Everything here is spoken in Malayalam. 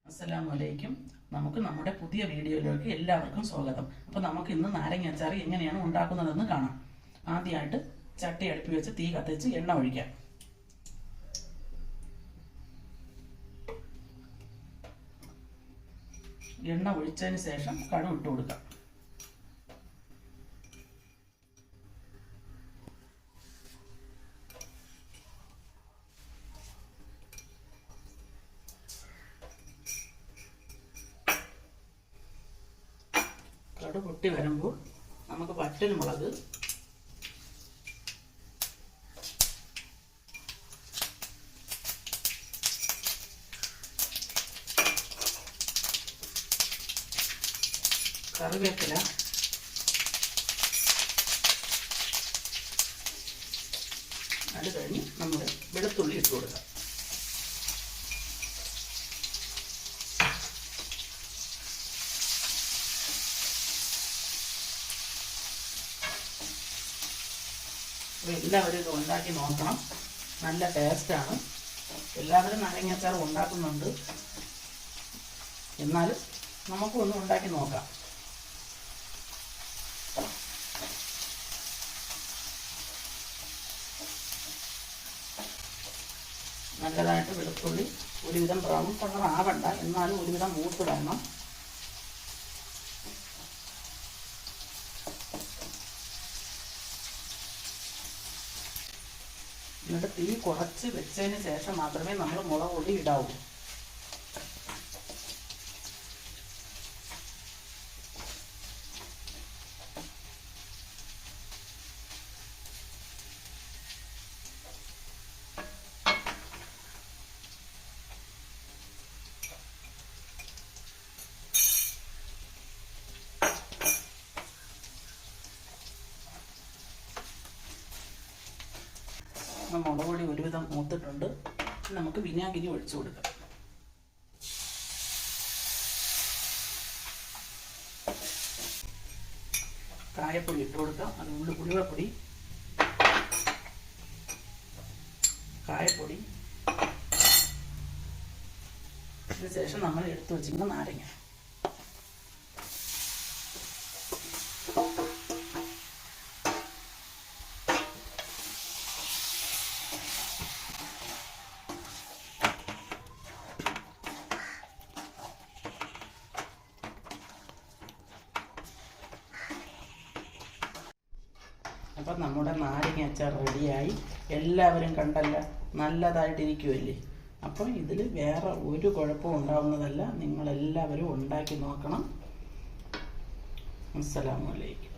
അസ്സലാമലൈക്കും. നമുക്ക് നമ്മുടെ പുതിയ വീഡിയോയിലേക്ക് എല്ലാവർക്കും സ്വാഗതം. അപ്പോൾ നമുക്ക് ഇന്ന് നാരങ്ങ അച്ചാർ എങ്ങനെയാണ് ഉണ്ടാക്കുന്നതെന്ന് കാണാം. ആദ്യമായിട്ട് ചട്ടി അടുപ്പി വെച്ച് തീ കത്തിച്ച് എണ്ണ ഒഴിക്കാം. എണ്ണ ഒഴിച്ചതിന് ശേഷം കടുക് ഇട്ട് കൊടുക്കാം. കടുക് പൊട്ടി വരുമ്പോൾ നമുക്ക് വറ്റൽ മുളക്, കറിവേപ്പില, അത് കഴിഞ്ഞ് നമ്മൾ വെളുത്തുള്ളി ഇട്ട് കൊടുക്കാം. എല്ലാവരും ഇത് ഉണ്ടാക്കി നോക്കണം, നല്ല ടേസ്റ്റാണ്. എല്ലാവരും നാരങ്ങ അച്ചാർ ഉണ്ടാക്കുന്നുണ്ട്, എന്നാലും നമുക്കും ഒന്ന് ഉണ്ടാക്കി നോക്കാം. നല്ലതായിട്ട് വെളുത്തുള്ളി ഒരുവിധം ബ്രൗൺ കളർ ആവണ്ട, എന്നാലും ഒരുവിധം മൂത്ത് വേണം. എന്നിട്ട് തീ കുറച്ച് വെച്ചതിന് ശേഷം മാത്രമേ നമ്മൾ മുളക് പൊടി ഇടാവൂ. മുളക് പൊടി ഒരുവിധം മൂത്തിട്ടുണ്ട്. നമുക്ക് വിനാഗിരി ഒഴിച്ചു കൊടുക്കാം. കായപ്പൊടി ഇട്ട് കൊടുക്കാം. അതുകൊണ്ട് ഉലുവപ്പൊടി, കായപ്പൊടി, അതിനുശേഷം നമ്മൾ എടുത്തു വച്ചിരിക്കുന്ന നാരങ്ങ. അപ്പം നമ്മുടെ നാരങ്ങ അച്ചാർ റെഡിയായി. എല്ലാവരും കണ്ടല്ല, നല്ലതായിട്ടിരിക്കുമല്ലേ. അപ്പം ഇതിൽ വേറെ ഒരു കുഴപ്പവും ഉണ്ടാവുന്നതല്ല. നിങ്ങളെല്ലാവരും ഉണ്ടാക്കി നോക്കണം. അസ്സലാമു അലൈക്കും.